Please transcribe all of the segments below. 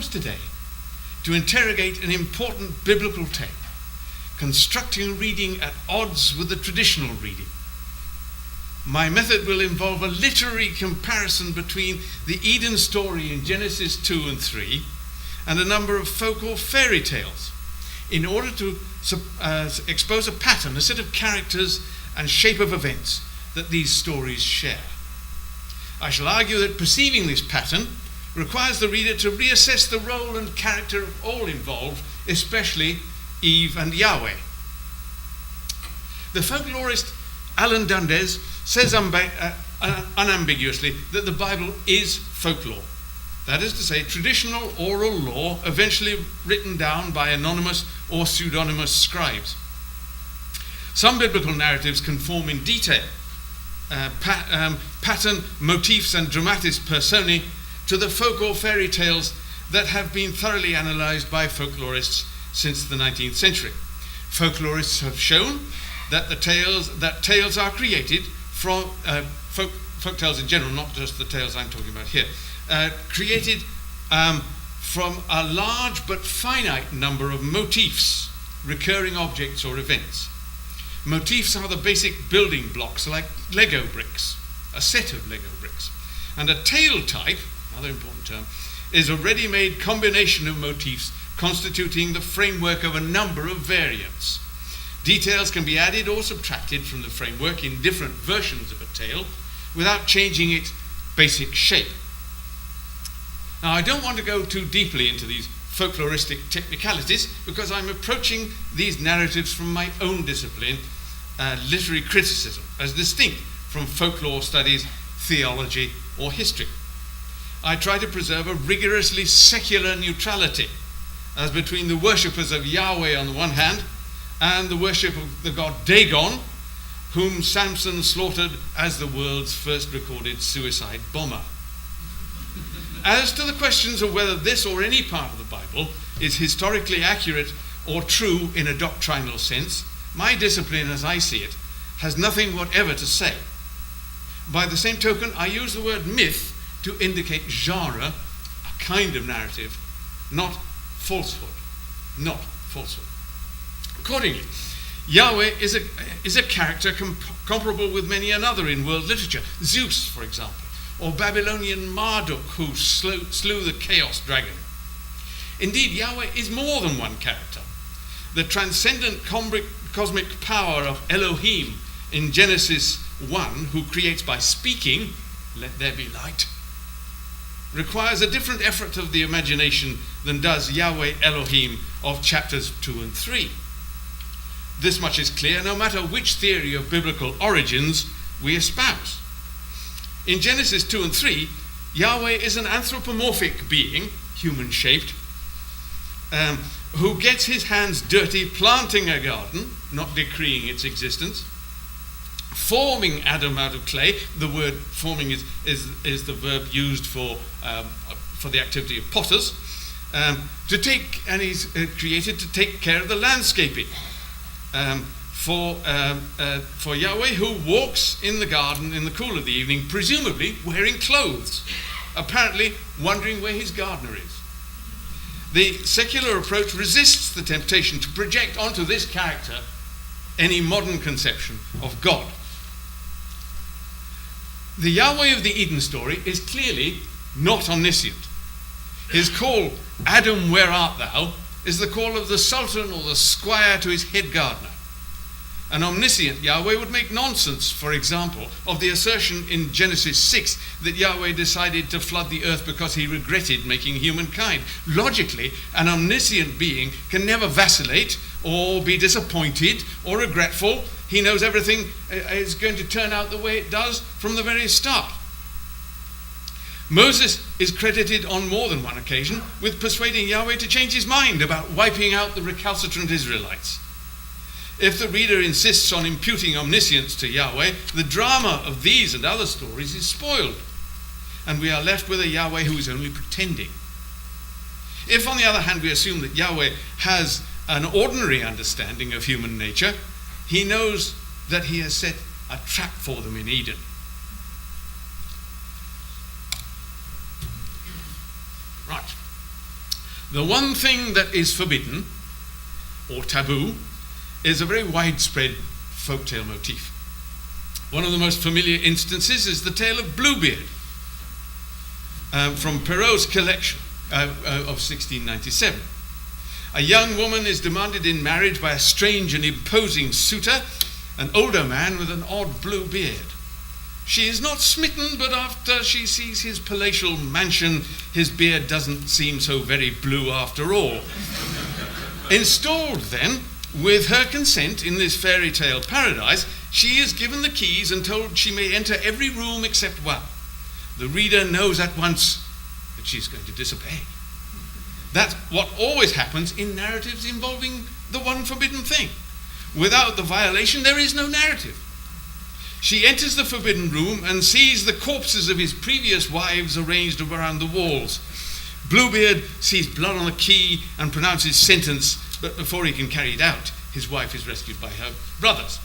propose today to interrogate an important biblical text, constructing reading at odds with the traditional reading. My method will involve a literary comparison between the Eden story in Genesis 2 and 3 and a number of folk or fairy tales in order to expose a pattern, a set of characters and shape of events that these stories share. I shall argue that perceiving this pattern requires the reader to reassess the role and character of all involved, especially Eve and Yahweh. The folklorist Alan Dundes says unambiguously that the Bible is folklore. That is to say, traditional oral law eventually written down by anonymous or pseudonymous scribes. Some biblical narratives conform in detail, pattern, motifs and dramatis personae to the folk or fairy tales that have been thoroughly analysed by folklorists since the 19th century. Folklorists have shown that tales are created from folk tales in general, not just the tales I'm talking about here, created from a large but finite number of motifs, recurring objects or events. Motifs are the basic building blocks, like Lego bricks, a set of Lego bricks. And a tale type, another important term, is a ready-made combination of motifs constituting the framework of a number of variants. Details can be added or subtracted from the framework in different versions of a tale without changing its basic shape. Now, I don't want to go too deeply into these folkloristic technicalities because I'm approaching these narratives from my own discipline, literary criticism, as distinct from folklore studies, theology, or history. I try to preserve a rigorously secular neutrality, as between the worshippers of Yahweh on the one hand and the worship of the god Dagon, whom Samson slaughtered as the world's first recorded suicide bomber. As to the questions of whether this or any part of the Bible is historically accurate or true in a doctrinal sense, my discipline, as I see it, has nothing whatever to say. By the same token, I use the word myth to indicate genre, a kind of narrative, not falsehood. Not falsehood. Accordingly, Yahweh is a character comparable with many another in world literature. Zeus, for example, or Babylonian Marduk, who slew the chaos dragon. Indeed, Yahweh is more than one character. The transcendent cosmic power of Elohim in Genesis 1, who creates by speaking, "Let there be light," requires a different effort of the imagination than does Yahweh Elohim of chapters 2 and 3. This much is clear no matter which theory of biblical origins we espouse. In Genesis 2 and 3, Yahweh is an anthropomorphic being, human-shaped, who gets his hands dirty planting a garden, not decreeing its existence, forming Adam out of clay. The word forming is the verb used for the activity of potters, and he's created to take care of the landscaping. For Yahweh, who walks in the garden in the cool of the evening, presumably wearing clothes, apparently wondering where his gardener is. The secular approach resists the temptation to project onto this character any modern conception of God. The Yahweh of the Eden story is clearly not omniscient. His call, "Adam, where art thou?" is the call of the sultan or the squire to his head gardener. An omniscient Yahweh would make nonsense, for example, of the assertion in Genesis 6 that Yahweh decided to flood the earth because he regretted making humankind. Logically, an omniscient being can never vacillate or be disappointed or regretful. He knows everything is going to turn out the way it does from the very start. Moses is credited on more than one occasion with persuading Yahweh to change his mind about wiping out the recalcitrant Israelites. If the reader insists on imputing omniscience to Yahweh, the drama of these and other stories is spoiled, and we are left with a Yahweh who is only pretending. If, on the other hand, we assume that Yahweh has an ordinary understanding of human nature, he knows that he has set a trap for them in Eden. Right. The one thing that is forbidden, or taboo, is a very widespread folktale motif. One of the most familiar instances is the tale of Bluebeard, from Perrault's collection of 1697. A young woman is demanded in marriage by a strange and imposing suitor, an older man with an odd blue beard. She is not smitten, but after she sees his palatial mansion, his beard doesn't seem so very blue after all. Installed then, with her consent in this fairy tale paradise, she is given the keys and told she may enter every room except one. The reader knows at once that she's going to disobey. That's what always happens in narratives involving the one forbidden thing. Without the violation, there is no narrative. She enters the forbidden room and sees the corpses of his previous wives arranged around the walls. Bluebeard sees blood on the key and pronounces sentence, but before he can carry it out, his wife is rescued by her brothers.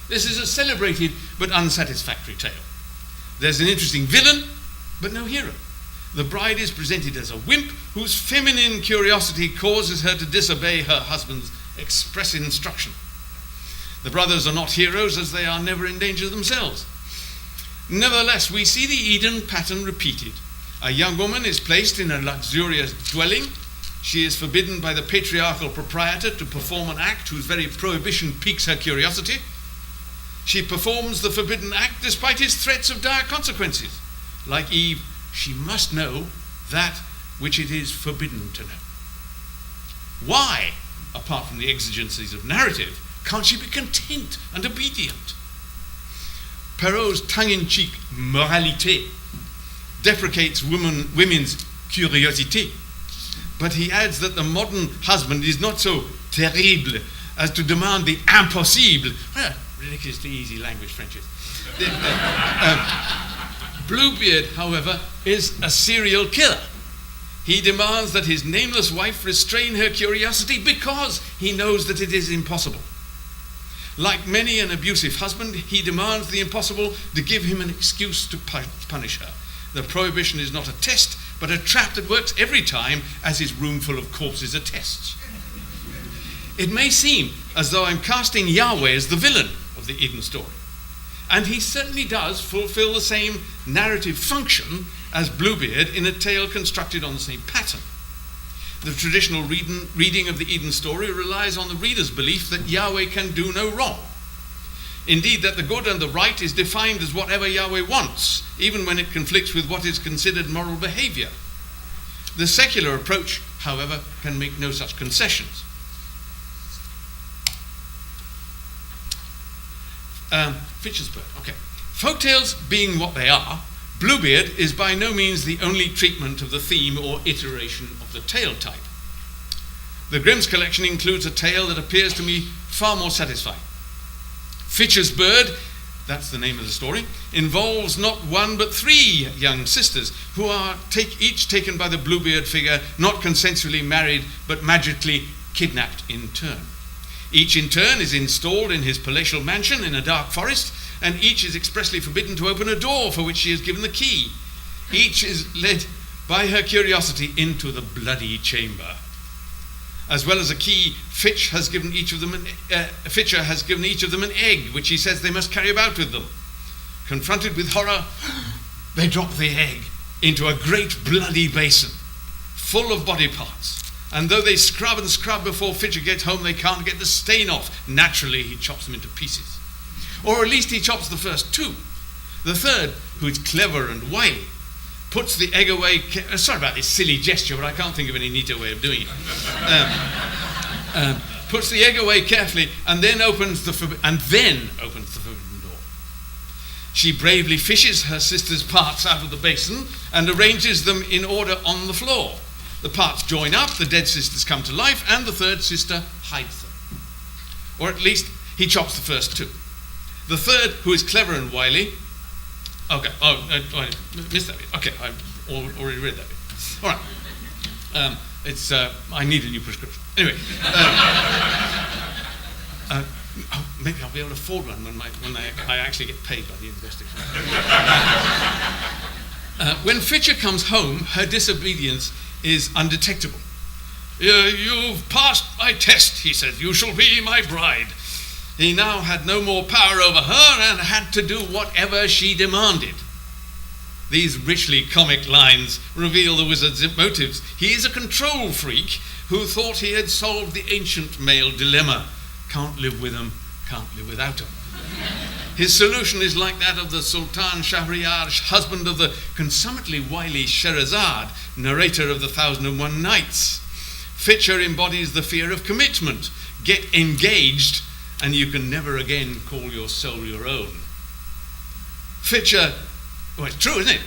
This is a celebrated but unsatisfactory tale. There's an interesting villain, but no hero. The bride is presented as a wimp whose feminine curiosity causes her to disobey her husband's express instruction. The brothers are not heroes, as they are never in danger themselves. Nevertheless, we see the Eden pattern repeated. A young woman is placed in a luxurious dwelling. She is forbidden by the patriarchal proprietor to perform an act whose very prohibition piques her curiosity. She performs the forbidden act despite his threats of dire consequences. Like Eve, she must know that which it is forbidden to know. Why, apart from the exigencies of narrative, can't she be content and obedient? Perrault's tongue-in-cheek moralité deprecates women's curiosité, but he adds that the modern husband is not so terrible as to demand the impossible. Ridiculously easy language, French is. Bluebeard, however, is a serial killer. He demands that his nameless wife restrain her curiosity because he knows that it is impossible. Like many an abusive husband, he demands the impossible to give him an excuse to punish her. The prohibition is not a test, but a trap that works every time, as his room full of corpses attests. It may seem as though I'm casting Yahweh as the villain of the Eden story, and he certainly does fulfill the same narrative function as Bluebeard in a tale constructed on the same pattern. The traditional reading of the Eden story relies on the reader's belief that Yahweh can do no wrong. Indeed, that the good and the right is defined as whatever Yahweh wants, even when it conflicts with what is considered moral behavior. The secular approach, however, can make no such concessions. Fitchersburg. Okay. Folktales being what they are, Bluebeard is by no means the only treatment of the theme or iteration of the tale type. The Grimm's collection includes a tale that appears to me far more satisfying. Fitchersburg, that's the name of the story, involves not one but three young sisters who are each taken by the Bluebeard figure, not consensually married but magically kidnapped in turn. Each in turn is installed in his palatial mansion in a dark forest, and each is expressly forbidden to open a door for which she is given the key. Each is led by her curiosity into the bloody chamber. As well as a key, Fitcher has given each of them an egg, which he says they must carry about with them. Confronted with horror, they drop the egg into a great bloody basin, full of body parts. And though they scrub and scrub before Fitcher gets home, they can't get the stain off. Naturally, he chops them into pieces. Or at least he chops the first two. The third, who is clever and wily, puts the egg away. Sorry about this silly gesture, but I can't think of any neater way of doing it. Puts the egg away carefully, and then opens the forbidden door. She bravely fishes her sister's parts out of the basin and arranges them in order on the floor. The parts join up, the dead sisters come to life, and the third sister hides them. Or at least he chops the first two. The third, who is clever and wily, I missed that bit. Okay, I've already read that bit. All right. I need a new prescription. Anyway. Maybe I'll be able to afford one when I actually get paid by the university. When Fitcher comes home, her disobedience is undetectable. You've passed my test, he said. You shall be my bride. He now had no more power over her and had to do whatever she demanded. These richly comic lines reveal the wizard's motives. He is a control freak who thought he had solved the ancient male dilemma. Can't live with him, can't live without him. His solution is like that of the Sultan Shahryar, husband of the consummately wily Sherazade, narrator of the 1001 Nights. Fitcher embodies the fear of commitment. Get engaged and you can never again call your soul your own. Fitcher, well, it's true, isn't it?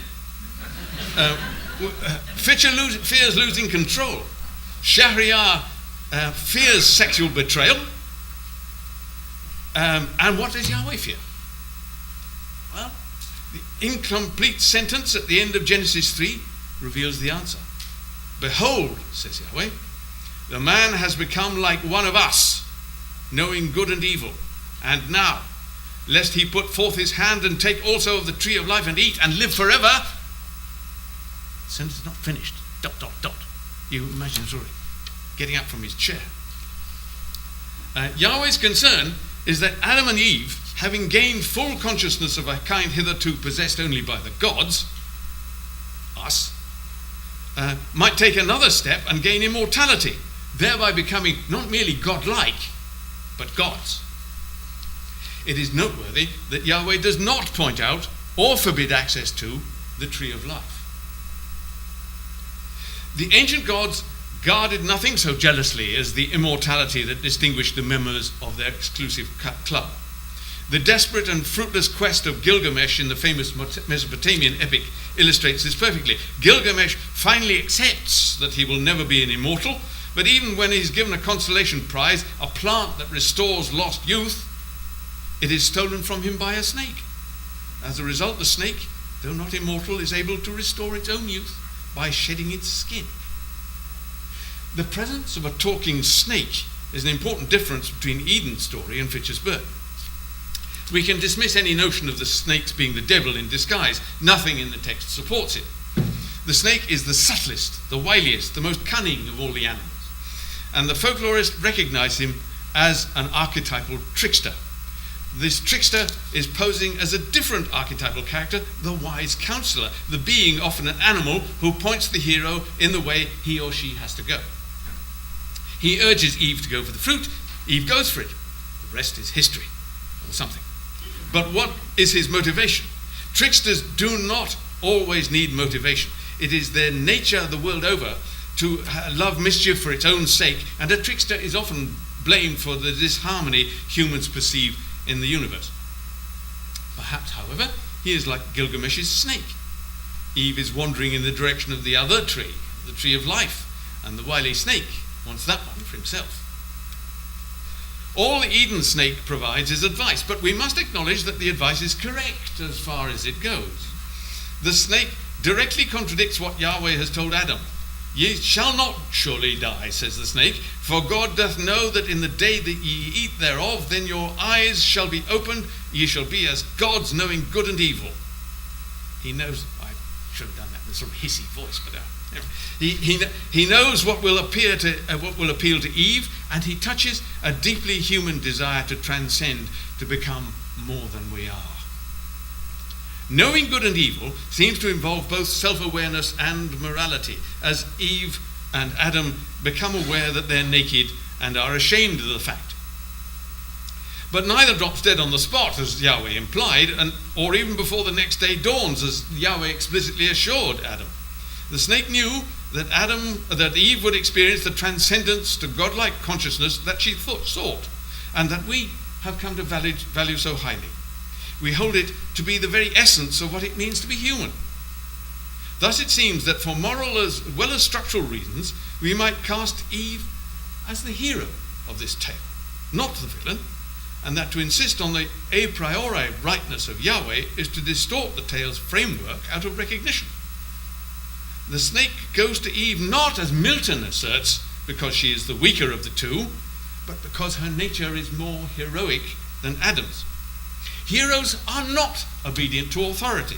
Fitcher fears losing control. Shahryar fears sexual betrayal. And what does Yahweh fear? Well, the incomplete sentence at the end of Genesis 3 reveals the answer. Behold, says Yahweh, the man has become like one of us, knowing good and evil. And now, lest he put forth his hand and take also of the tree of life and eat and live forever. The sentence is not finished. ... You imagine, getting up from his chair. Yahweh's concern is that Adam and Eve, having gained full consciousness of a kind hitherto possessed only by the gods, us, might take another step and gain immortality, thereby becoming not merely godlike, but gods. It is noteworthy that Yahweh does not point out or forbid access to the tree of life. The ancient gods guarded nothing so jealously as the immortality that distinguished the members of their exclusive club. The desperate and fruitless quest of Gilgamesh in the famous Mesopotamian epic illustrates this perfectly. Gilgamesh finally accepts that he will never be an immortal, but even when he's given a consolation prize, a plant that restores lost youth, it is stolen from him by a snake. As a result, the snake, though not immortal, is able to restore its own youth by shedding its skin. The presence of a talking snake is an important difference between Eden's story and Fitcher's bird. We can dismiss any notion of the snakes being the devil in disguise. Nothing in the text supports it. The snake is the subtlest, the wiliest, the most cunning of all the animals. And the folklorists recognize him as an archetypal trickster. This trickster is posing as a different archetypal character, the wise counselor, the being, often an animal, who points the hero in the way he or she has to go. He urges Eve to go for the fruit. Eve goes for it. The rest is history, or something. But what is his motivation? Tricksters do not always need motivation. It is their nature the world over to love mischief for its own sake, and a trickster is often blamed for the disharmony humans perceive in the universe. Perhaps, however, he is like Gilgamesh's snake. Eve is wandering in the direction of the other tree, the tree of life, and the wily snake wants that one for himself. All the Eden snake provides is advice, but we must acknowledge that the advice is correct as far as it goes. The snake directly contradicts what Yahweh has told Adam. Ye shall not surely die, says the snake, for God doth know that in the day that ye eat thereof, then your eyes shall be opened, ye shall be as gods, knowing good and evil. He knows, I should have done that in a sort of hissy voice, but he knows what will appeal to Eve, and he touches a deeply human desire to transcend, to become more than we are. Knowing good and evil seems to involve both self-awareness and morality, as Eve and Adam become aware that they're naked and are ashamed of the fact. But neither drops dead on the spot, as Yahweh implied, or even before the next day dawns, as Yahweh explicitly assured Adam. The snake knew that Eve would experience the transcendence to godlike consciousness that she sought, and that we have come to value so highly. We hold it to be the very essence of what it means to be human. Thus it seems that for moral as well as structural reasons, we might cast Eve as the hero of this tale, not the villain, and that to insist on the a priori rightness of Yahweh is to distort the tale's framework out of recognition. The snake goes to Eve not, as Milton asserts, because she is the weaker of the two, but because her nature is more heroic than Adam's. Heroes are not obedient to authority.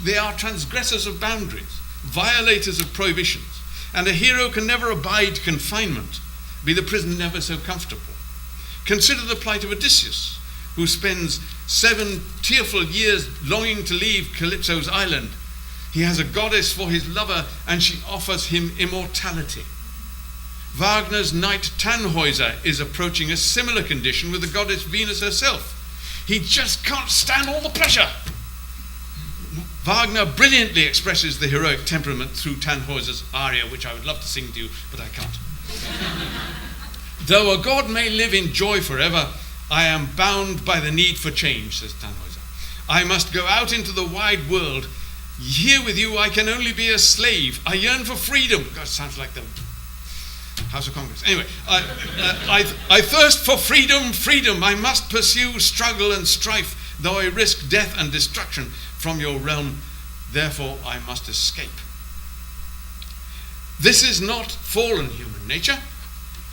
They are transgressors of boundaries, violators of prohibitions. And a hero can never abide confinement, be the prison never so comfortable. Consider the plight of Odysseus, who spends 7 tearful years longing to leave Calypso's island. He has a goddess for his lover, and she offers him immortality. Wagner's knight Tannhäuser is approaching a similar condition with the goddess Venus herself. He just can't stand all the pressure. Wagner brilliantly expresses the heroic temperament through Tannhäuser's aria, which I would love to sing to you, but I can't. Though a god may live in joy forever, I am bound by the need for change, says Tannhäuser. I must go out into the wide world. Here with you I can only be a slave. I yearn for freedom. God, sounds like the House of Congress. Anyway, I thirst for freedom, freedom. I must pursue struggle and strife, though I risk death and destruction from your realm. Therefore I must escape. This is not fallen human nature.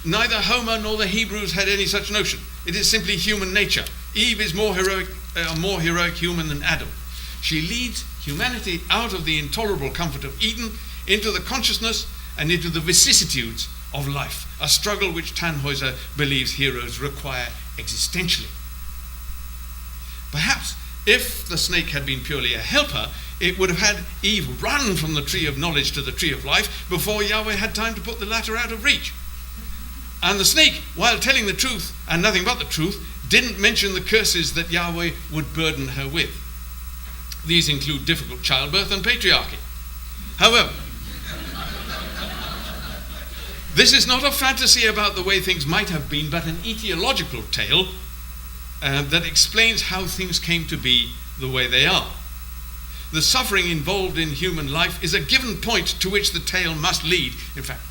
Neither Homer nor the Hebrews had any such notion. It is simply human nature. Eve is more heroic human than Adam. She leads humanity out of the intolerable comfort of Eden into the consciousness and into the vicissitudes of life, a struggle which Tannhäuser believes heroes require existentially. Perhaps if the snake had been purely a helper, it would have had Eve run from the tree of knowledge to the tree of life before Yahweh had time to put the latter out of reach. And the snake, while telling the truth and nothing but the truth, didn't mention the curses that Yahweh would burden her with. These include difficult childbirth and patriarchy. However, this is not a fantasy about the way things might have been, but an etiological tale that explains how things came to be the way they are. The suffering involved in human life is a given point to which the tale must lead. In fact,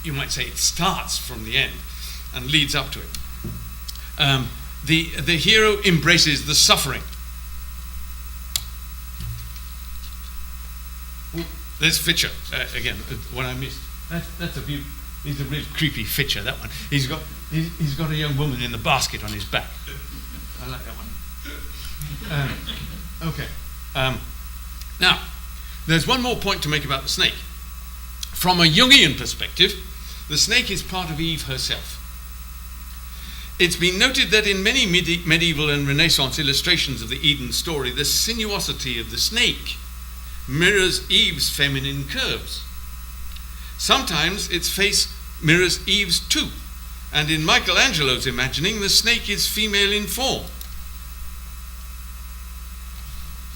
you might say it starts from the end and leads up to it. The hero embraces the suffering. There's Fitcher again. What I missed. That's a view. He's a real creepy Fitcher. That one. He's got a young woman in the basket on his back. I like that one. Okay. Now, there's one more point to make about the snake. From a Jungian perspective, the snake is part of Eve herself. It's been noted that in many medieval and Renaissance illustrations of the Eden story, the sinuosity of the snake mirrors Eve's feminine curves. Sometimes its face mirrors Eve's too, and in Michelangelo's imagining, the snake is female in form.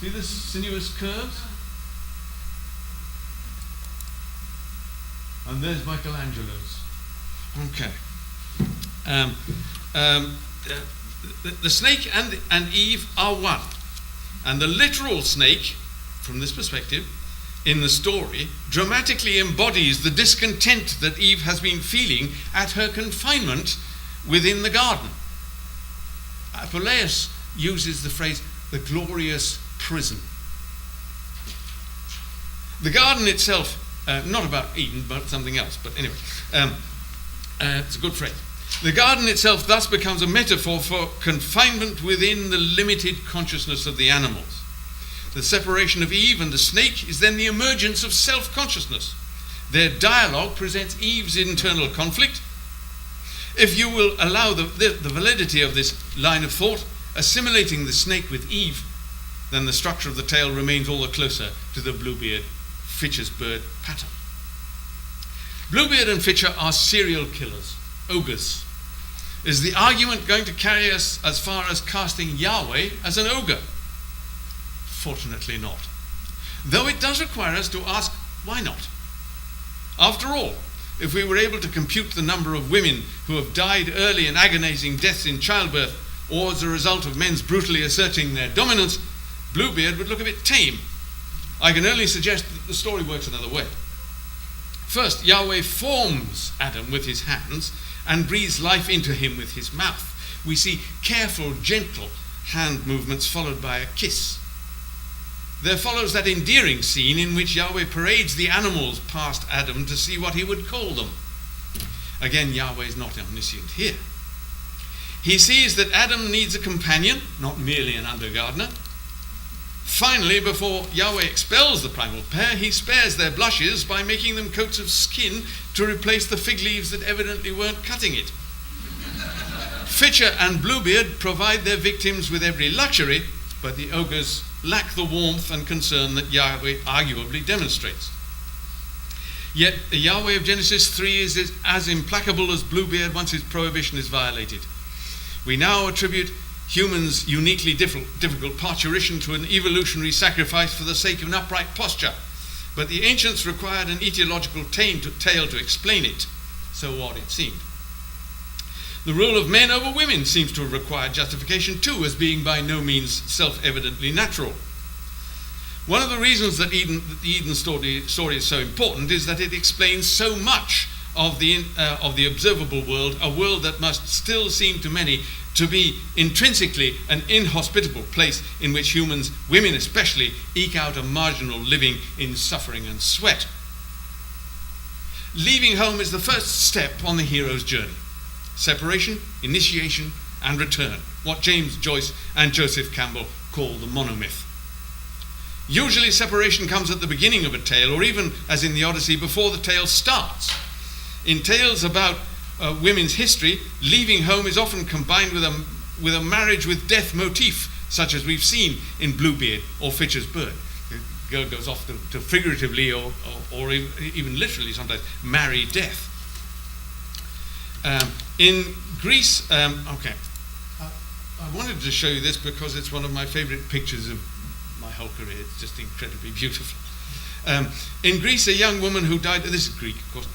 See the sinuous curves? And there's Michelangelo's. Okay. The snake and Eve are one. And the literal snake, from this perspective, in the story, dramatically embodies the discontent that Eve has been feeling at her confinement within the garden. Apuleius uses the phrase, the glorious prison. The garden itself, not about Eden, but something else, but anyway, it's a good phrase. The garden itself thus becomes a metaphor for confinement within the limited consciousness of the animals. The separation of Eve and the snake is then the emergence of self-consciousness. Their dialogue presents Eve's internal conflict. If you will allow the validity of this line of thought, assimilating the snake with Eve, then the structure of the tale remains all the closer to the Bluebeard Fitcher's bird pattern. Bluebeard and Fitcher are serial killers, ogres. Is the argument going to carry us as far as casting Yahweh as an ogre? Fortunately not. Though it does require us to ask, why not? After all, if we were able to compute the number of women who have died early and agonizing deaths in childbirth, or as a result of men's brutally asserting their dominance, Bluebeard would look a bit tame. I can only suggest that the story works another way. First, Yahweh forms Adam with his hands and breathes life into him with his mouth. We see careful, gentle hand movements followed by a kiss. There follows that endearing scene in which Yahweh parades the animals past Adam to see what he would call them. Again, Yahweh is not omniscient here. He sees that Adam needs a companion, not merely an undergardener. Finally, before Yahweh expels the primal pair, he spares their blushes by making them coats of skin to replace the fig leaves that evidently weren't cutting it. Fitcher and Bluebeard provide their victims with every luxury, but the ogres lack the warmth and concern that Yahweh arguably demonstrates. Yet the Yahweh of Genesis 3 is as implacable as Bluebeard once his prohibition is violated. We now attribute humans' uniquely difficult parturition to an evolutionary sacrifice for the sake of an upright posture, but the ancients required an etiological tale to explain it, so odd it seemed. The rule of men over women seems to have required justification too, as being by no means self-evidently natural. One of the reasons that the Eden story is so important is that it explains so much of the observable world, a world that must still seem to many to be intrinsically an inhospitable place in which humans, women especially, eke out a marginal living in suffering and sweat. Leaving home is the first step on the hero's journey. Separation, initiation, and return, what James Joyce and Joseph Campbell call the monomyth. Usually separation comes at the beginning of a tale, or even, as in the Odyssey, before the tale starts. In tales about women's history, leaving home is often combined with a marriage with death motif, such as we've seen in Bluebeard or Fitcher's Bird. The girl goes off to figuratively or even literally sometimes marry death. In Greece, I wanted to show you this because it's one of my favorite pictures of my whole career. It's just incredibly beautiful. In Greece, a young woman who died, this is Greek of course,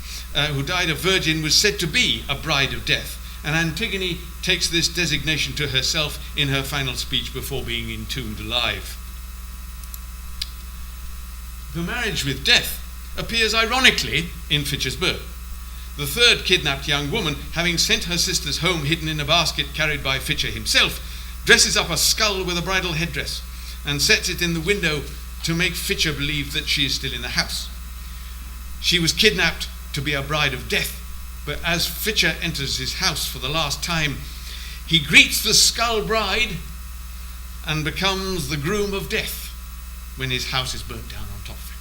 who died a virgin was said to be a bride of death, and Antigone takes this designation to herself in her final speech before being entombed alive. The marriage with death appears ironically in Fitcher's Bird. The third kidnapped young woman, having sent her sisters home hidden in a basket carried by Fitcher himself, dresses up a skull with a bridal headdress and sets it in the window to make Fitcher believe that she is still in the house. She was kidnapped to be a bride of death, but as Fitcher enters his house for the last time, he greets the skull bride and becomes the groom of death when his house is burnt down on top of him.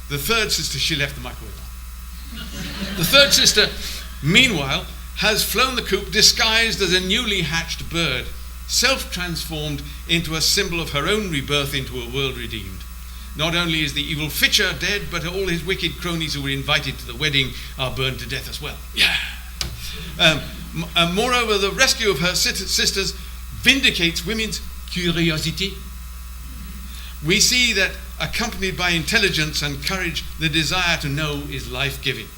The third sister, she left the microwave on. The third sister, meanwhile, has flown the coop disguised as a newly hatched bird, self-transformed into a symbol of her own rebirth into a world redeemed. Not only is the evil Fitcher dead, but all his wicked cronies who were invited to the wedding are burned to death as well. Yeah. Moreover, the rescue of her sisters vindicates women's curiosity. We see that, accompanied by intelligence and courage, the desire to know is life-giving.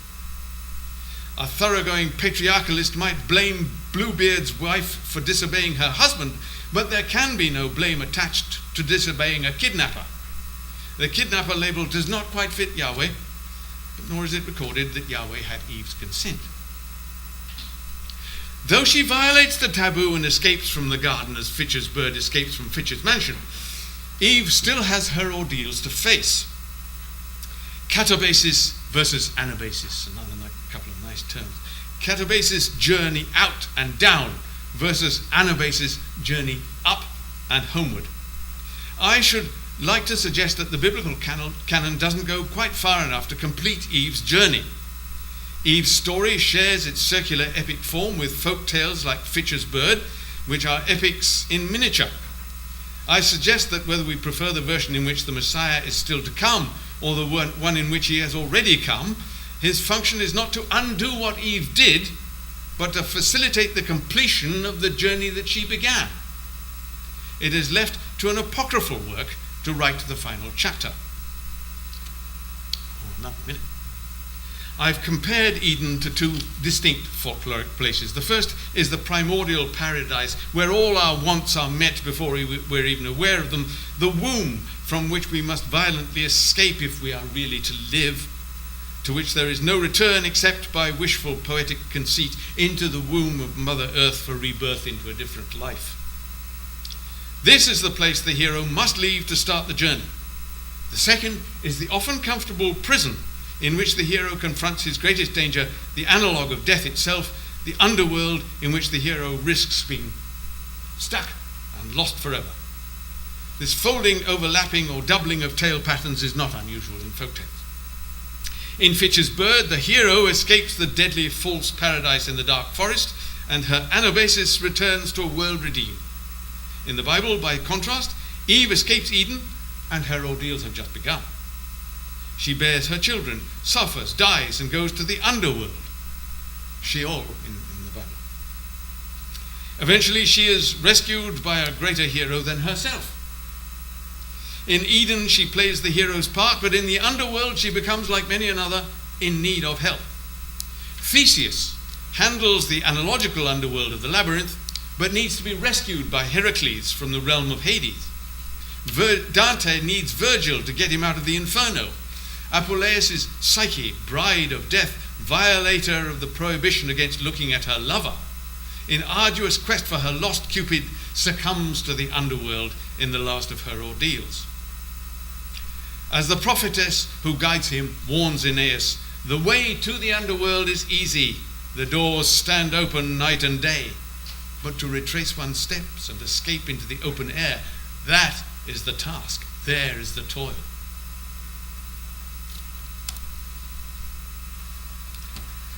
A thoroughgoing patriarchalist might blame Bluebeard's wife for disobeying her husband, but there can be no blame attached to disobeying a kidnapper. The kidnapper label does not quite fit Yahweh, but nor is it recorded that Yahweh had Eve's consent. Though she violates the taboo and escapes from the garden as Fitcher's Bird escapes from Fitcher's mansion, Eve still has her ordeals to face. Catabasis versus anabasis, another couple of nice terms. Catabasis, journey out and down, versus anabasis, journey up and homeward. I should like to suggest that the biblical canon doesn't go quite far enough to complete Eve's journey. Eve's story shares its circular epic form with folk tales like Fitcher's Bird, which are epics in miniature. I suggest that whether we prefer the version in which the Messiah is still to come or the one in which he has already come, his function is not to undo what Eve did, but to facilitate the completion of the journey that she began. It is left to an apocryphal work to write the final chapter. Another minute. I've compared Eden to two distinct folkloric places. The first is the primordial paradise, where all our wants are met before we're even aware of them, the womb from which we must violently escape if we are really to live, to which there is no return except by wishful poetic conceit into the womb of Mother Earth for rebirth into a different life. This is the place the hero must leave to start the journey. The second is the often comfortable prison in which the hero confronts his greatest danger, the analogue of death itself, the underworld in which the hero risks being stuck and lost forever. This folding, overlapping, or doubling of tale patterns is not unusual in folktales. In Fitch's Bird, the hero escapes the deadly false paradise in the dark forest, and her anabasis returns to a world redeemed. In the Bible, by contrast, Eve escapes Eden, and her ordeals have just begun. She bears her children, suffers, dies, and goes to the underworld. Sheol in the Bible. Eventually, she is rescued by a greater hero than herself. In Eden, she plays the hero's part, but in the underworld, she becomes, like many another, in need of help. Theseus handles the analogical underworld of the labyrinth, but needs to be rescued by Heracles from the realm of Hades. Dante needs Virgil to get him out of the Inferno. Apuleius' Psyche, bride of death, violator of the prohibition against looking at her lover, in arduous quest for her lost Cupid, succumbs to the underworld in the last of her ordeals. As the prophetess who guides him warns Aeneas, the way to the underworld is easy, the doors stand open night and day, but to retrace one's steps and escape into the open air, that is the task, there is the toil.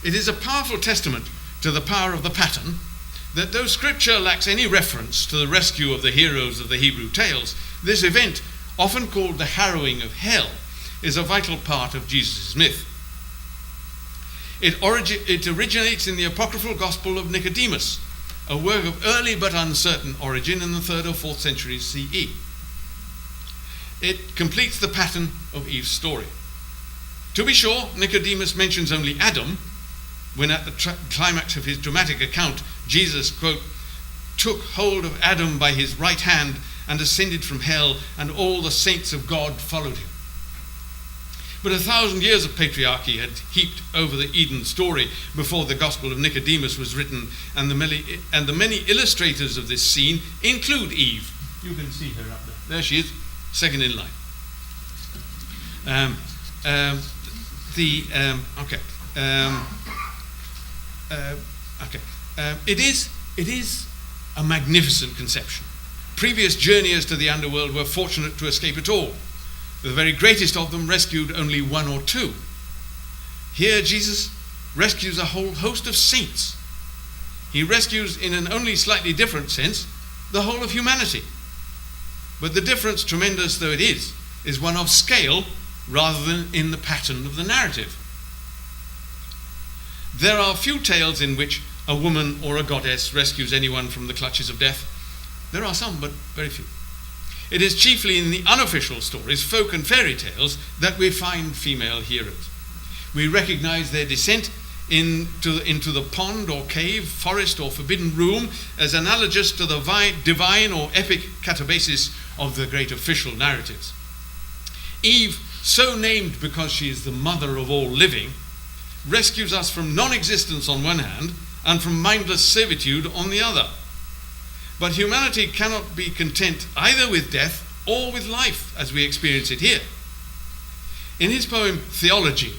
It is a powerful testament to the power of the pattern that though Scripture lacks any reference to the rescue of the heroes of the Hebrew tales, this event, often called the harrowing of hell, is a vital part of Jesus' myth. It originates in the apocryphal Gospel of Nicodemus, a work of early but uncertain origin in the 3rd or 4th centuries CE. It completes the pattern of Eve's story. To be sure, Nicodemus mentions only Adam, when at the climax of his dramatic account, Jesus, quote, took hold of Adam by his right hand and ascended from hell, and all the saints of God followed him. But 1,000 years of patriarchy had heaped over the Eden story before the Gospel of Nicodemus was written, and the many illustrators of this scene include Eve. You can see her up there. There she is, second in line. It is a magnificent conception. Previous journeyers to the underworld were fortunate to escape at all. The very greatest of them rescued only one or two. Here Jesus rescues a whole host of saints. He rescues, in an only slightly different sense, the whole of humanity. But the difference, tremendous though it is one of scale rather than in the pattern of the narrative. There are few tales in which a woman or a goddess rescues anyone from the clutches of death. There are some, but very few. It is chiefly in the unofficial stories, folk and fairy tales, that we find female heroes. We recognize their descent into the pond or cave, forest or forbidden room as analogous to the divine or epic catabasis of the great official narratives. Eve, so named because she is the mother of all living, rescues us from non-existence on one hand and from mindless servitude on the other. But humanity cannot be content either with death or with life as we experience it here. In his poem Theology,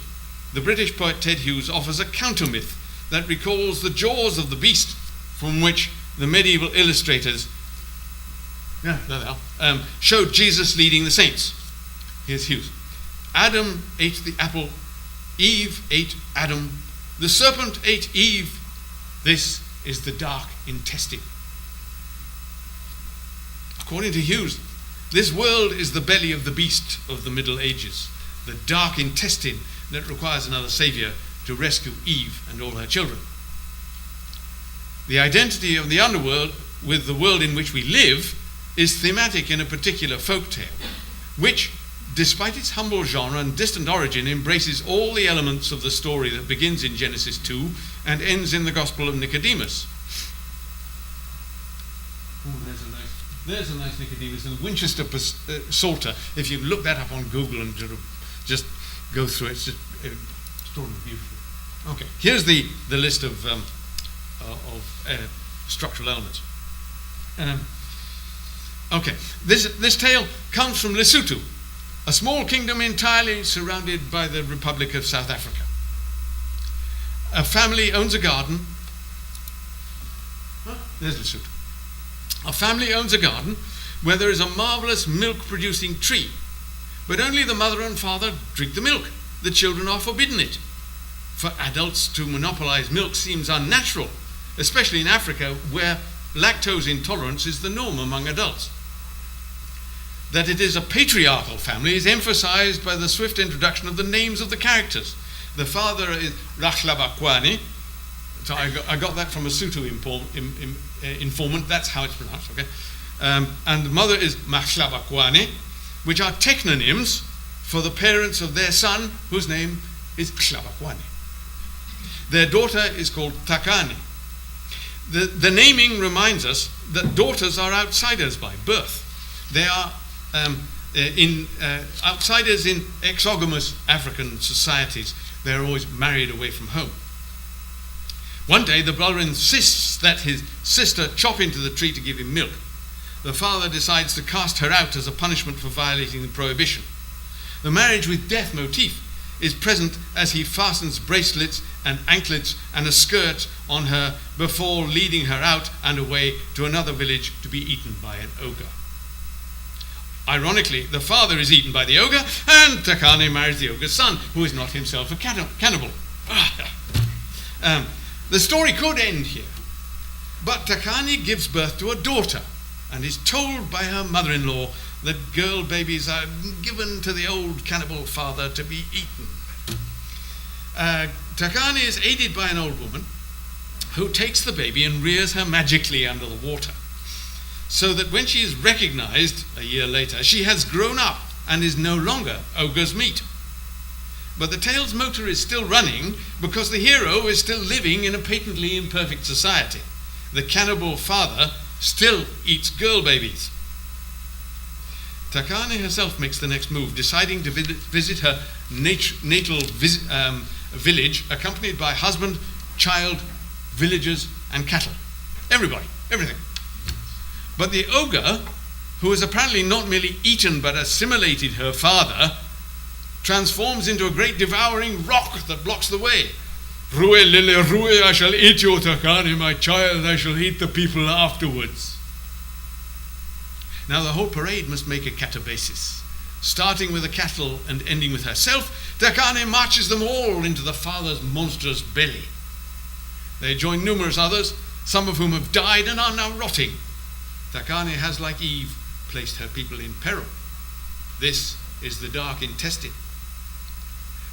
the British poet Ted Hughes offers a counter-myth that recalls the jaws of the beast from which the medieval illustrators showed Jesus leading the saints. Here's Hughes. Adam ate the apple, Eve ate Adam, the serpent ate Eve. This is the dark intestine. According to Hughes, this world is the belly of the beast of the Middle Ages, the dark intestine that requires another saviour to rescue Eve and all her children. The identity of the underworld with the world in which we live is thematic in a particular folk tale, which, despite its humble genre and distant origin, embraces all the elements of the story that begins in Genesis 2 and ends in the Gospel of Nicodemus. There's a nice Nicodemus in Winchester Psalter. If you look that up on Google and just go through it, it's just extraordinarily beautiful. Okay, here's the list of structural elements. This tale comes from Lesotho, a small kingdom entirely surrounded by the Republic of South Africa. A family owns a garden. There's Lesotho. A family owns a garden where there is a marvelous milk-producing tree, but only the mother and father drink the milk. The children are forbidden it. For adults to monopolize milk seems unnatural, especially in Africa, where lactose intolerance is the norm among adults. That it is a patriarchal family is emphasized by the swift introduction of the names of the characters. The father is Rahlabakwani. So I got that from a Sotho informant. That's how it's pronounced. Okay, and the mother is Mahlabakwani, which are technonyms for the parents of their son, whose name is Hlabakwani. Their daughter is called Takani. The naming reminds us that daughters are outsiders by birth. They are outsiders in exogamous African societies. They're always married away from home. One day the brother insists that his sister chop into the tree to give him milk. The father decides to cast her out as a punishment for violating the prohibition. The marriage with death motif is present as he fastens bracelets and anklets and a skirt on her before leading her out and away to another village to be eaten by an ogre. Ironically, the father is eaten by the ogre, and Takane marries the ogre's son, who is not himself a cannibal. The story could end here, but Takane gives birth to a daughter and is told by her mother-in-law that girl babies are given to the old cannibal father to be eaten. Takane is aided by an old woman who takes the baby and rears her magically under the water, so that when she is recognized a year later, she has grown up and is no longer ogre's meat. But the tale's motor is still running because the hero is still living in a patently imperfect society. The cannibal father still eats girl babies. Takane herself makes the next move, deciding to visit her natal village, accompanied by husband, child, villagers, and cattle. Everybody, everything. But the ogre, who has apparently not merely eaten but assimilated her father, transforms into a great devouring rock that blocks the way. Rue lile rue, I shall eat you, Takane, my child, I shall eat the people afterwards. Now the whole parade must make a catabasis. Starting with the cattle and ending with herself, Takane marches them all into the father's monstrous belly. They join numerous others, some of whom have died and are now rotting. Takane has, like Eve, placed her people in peril. This is the dark intestine.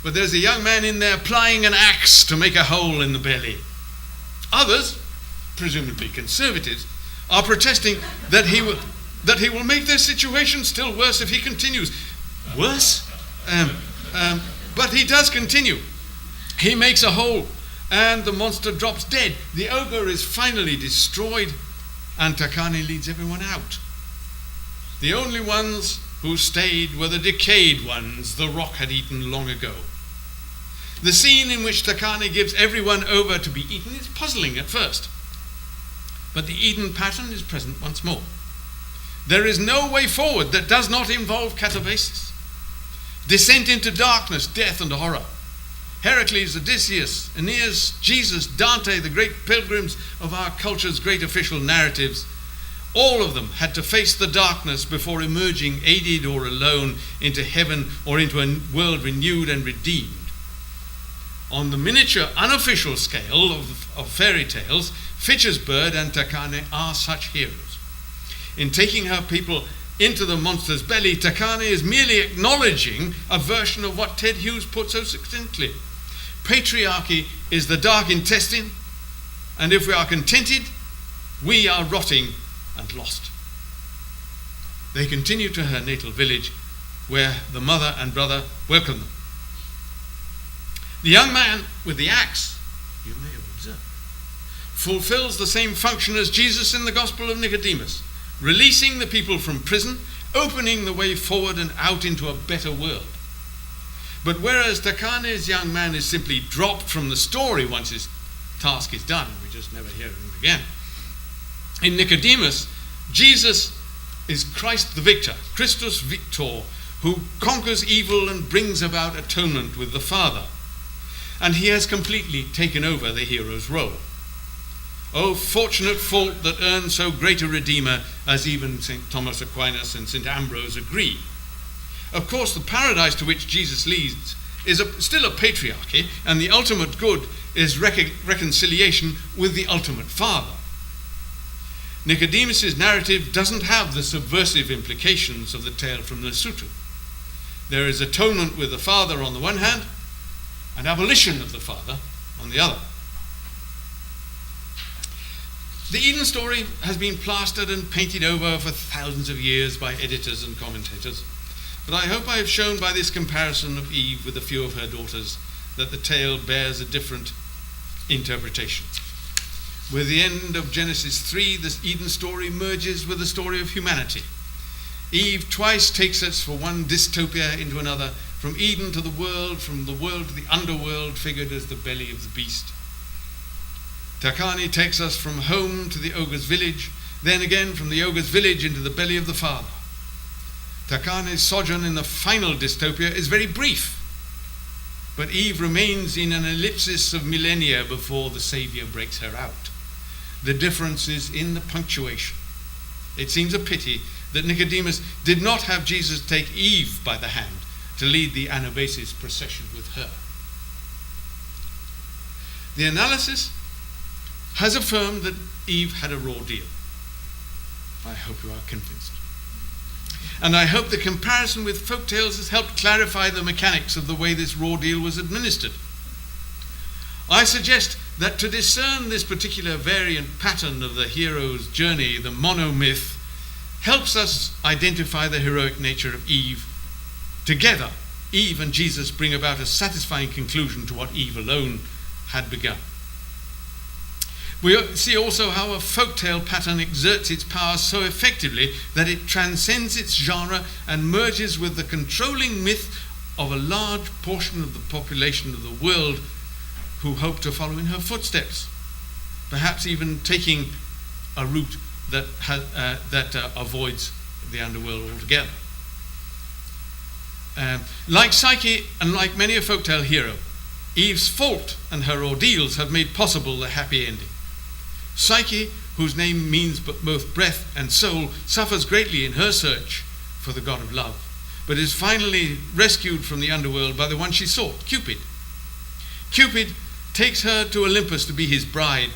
But there's a young man in there plying an axe to make a hole in the belly. Others, presumably conservatives, are protesting that he will make their situation still worse if he continues. Worse? But he does continue. He makes a hole, and the monster drops dead. The ogre is finally destroyed, and Takane leads everyone out. The only ones who stayed were the decayed ones the rock had eaten long ago. The scene in which Takane gives everyone over to be eaten is puzzling at first, but the Eden pattern is present once more. There is no way forward that does not involve catabasis. Descent into darkness, death, and horror. Heracles, Odysseus, Aeneas, Jesus, Dante, the great pilgrims of our culture's great official narratives, all of them had to face the darkness before emerging, aided or alone, into heaven or into a world renewed and redeemed. On the miniature, unofficial scale of fairy tales, Fitcher's Bird and Takane are such heroes. In taking her people into the monster's belly, Takane is merely acknowledging a version of what Ted Hughes put so succinctly. Patriarchy is the dark intestine, and if we are contented, we are rotting and lost. They continue to her natal village, where the mother and brother welcome them. The young man with the axe, you may have observed, fulfills the same function as Jesus in the Gospel of Nicodemus, releasing the people from prison, opening the way forward and out into a better world. But whereas Takane's young man is simply dropped from the story once his task is done, we just never hear of him again. In Nicodemus, Jesus is Christ the victor, Christus Victor, who conquers evil and brings about atonement with the Father. And he has completely taken over the hero's role. O fortunate fault that earned so great a redeemer, as even St. Thomas Aquinas and St. Ambrose agree. Of course, the paradise to which Jesus leads is still a patriarchy, and the ultimate good is reconciliation with the ultimate Father. Nicodemus' narrative doesn't have the subversive implications of the tale from Lesotho. There is atonement with the Father on the one hand, and abolition of the Father on the other. The Eden story has been plastered and painted over for thousands of years by editors and commentators, but I hope I have shown by this comparison of Eve with a few of her daughters that the tale bears a different interpretation. With the end of Genesis 3, the Eden story merges with the story of humanity. Eve twice takes us for one dystopia into another, from Eden to the world, from the world to the underworld, figured as the belly of the beast. Takani takes us from home to the ogre's village, then again from the ogre's village into the belly of the father. Takani's sojourn in the final dystopia is very brief, but Eve remains in an ellipsis of millennia before the Saviour breaks her out. The difference is in the punctuation. It seems a pity that Nicodemus did not have Jesus take Eve by the hand to lead the Anabasis procession with her. The analysis has affirmed that Eve had a raw deal. I hope you are convinced. And I hope the comparison with folk tales has helped clarify the mechanics of the way this raw deal was administered. I suggest that to discern this particular variant pattern of the hero's journey, the monomyth, helps us identify the heroic nature of Eve. Together, Eve and Jesus bring about a satisfying conclusion to what Eve alone had begun. We see also how a folktale pattern exerts its power so effectively that it transcends its genre and merges with the controlling myth of a large portion of the population of the world who hope to follow in her footsteps, perhaps even taking a route that avoids the underworld altogether. Like Psyche and like many a folktale hero, Eve's fault and her ordeals have made possible the happy ending. Psyche, whose name means both breath and soul, suffers greatly in her search for the god of love, but is finally rescued from the underworld by the one she sought, Cupid. Cupid takes her to Olympus to be his bride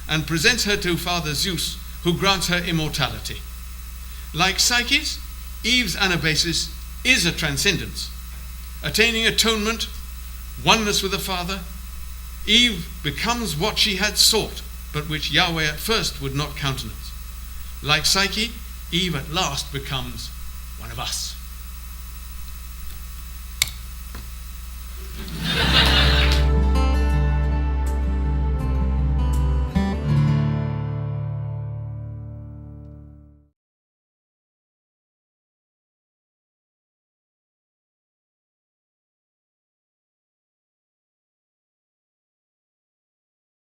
and presents her to Father Zeus, who grants her immortality. Like Psyche's, Eve's anabasis is a transcendence. Attaining atonement, oneness with the Father, Eve becomes what she had sought, but which Yahweh at first would not countenance. Like Psyche, Eve at last becomes one of us.